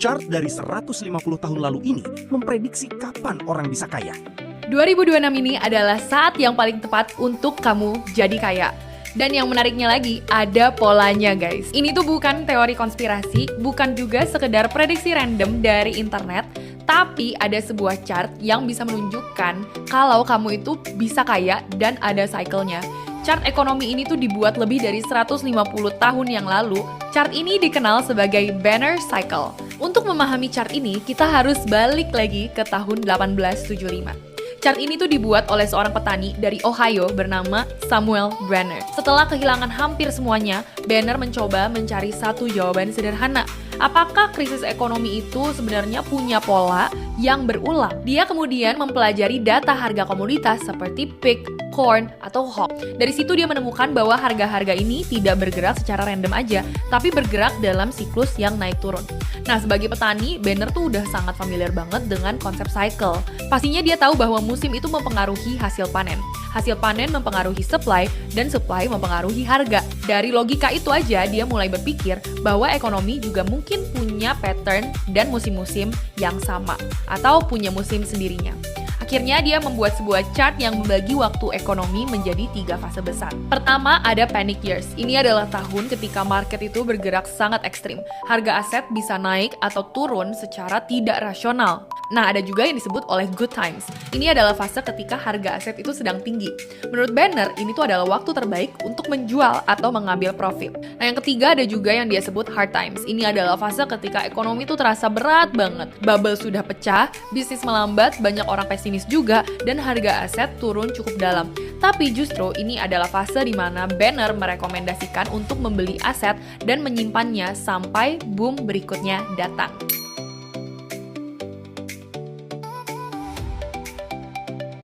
Chart dari 150 tahun lalu ini memprediksi kapan orang bisa kaya. 2026 ini adalah saat yang paling tepat untuk kamu jadi kaya. Dan yang menariknya lagi, ada polanya guys. Ini tuh bukan teori konspirasi, bukan juga sekedar prediksi random dari internet, tapi ada sebuah chart yang bisa menunjukkan kalau kamu itu bisa kaya dan ada cycle-nya. Chart ekonomi ini tuh dibuat lebih dari 150 tahun yang lalu. Chart ini dikenal sebagai Banner Cycle. Untuk memahami chart ini, kita harus balik lagi ke tahun 1875. Chart ini tuh dibuat oleh seorang petani dari Ohio bernama Samuel Banner. Setelah kehilangan hampir semuanya, Banner mencoba mencari satu jawaban sederhana. Apakah krisis ekonomi itu sebenarnya punya pola yang berulang? Dia kemudian mempelajari data harga komoditas seperti pig, corn, atau hop. Dari situ dia menemukan bahwa harga-harga ini tidak bergerak secara random aja, tapi bergerak dalam siklus yang naik turun. Nah, sebagai petani, Banner tuh udah sangat familiar banget dengan konsep cycle. Pastinya dia tahu bahwa musim itu mempengaruhi hasil panen. Hasil panen mempengaruhi supply, dan supply mempengaruhi harga. Dari logika itu aja, dia mulai berpikir bahwa ekonomi juga mungkin punya pattern dan musim-musim yang sama, atau punya musim sendirinya. Akhirnya dia membuat sebuah chart yang membagi waktu ekonomi menjadi 3 fase besar. Pertama ada panic years. Ini adalah tahun ketika market itu bergerak sangat ekstrim. Harga aset bisa naik atau turun secara tidak rasional. Nah, ada juga yang disebut oleh good times. Ini adalah fase ketika harga aset itu sedang tinggi. Menurut Banner, ini tuh adalah waktu terbaik untuk menjual atau mengambil profit. Nah, yang ketiga ada juga yang dia sebut hard times. Ini adalah fase ketika ekonomi itu terasa berat banget. Bubble sudah pecah, bisnis melambat, banyak orang pesimis juga, dan harga aset turun cukup dalam. Tapi justru ini adalah fase di mana Banner merekomendasikan untuk membeli aset dan menyimpannya sampai boom berikutnya datang.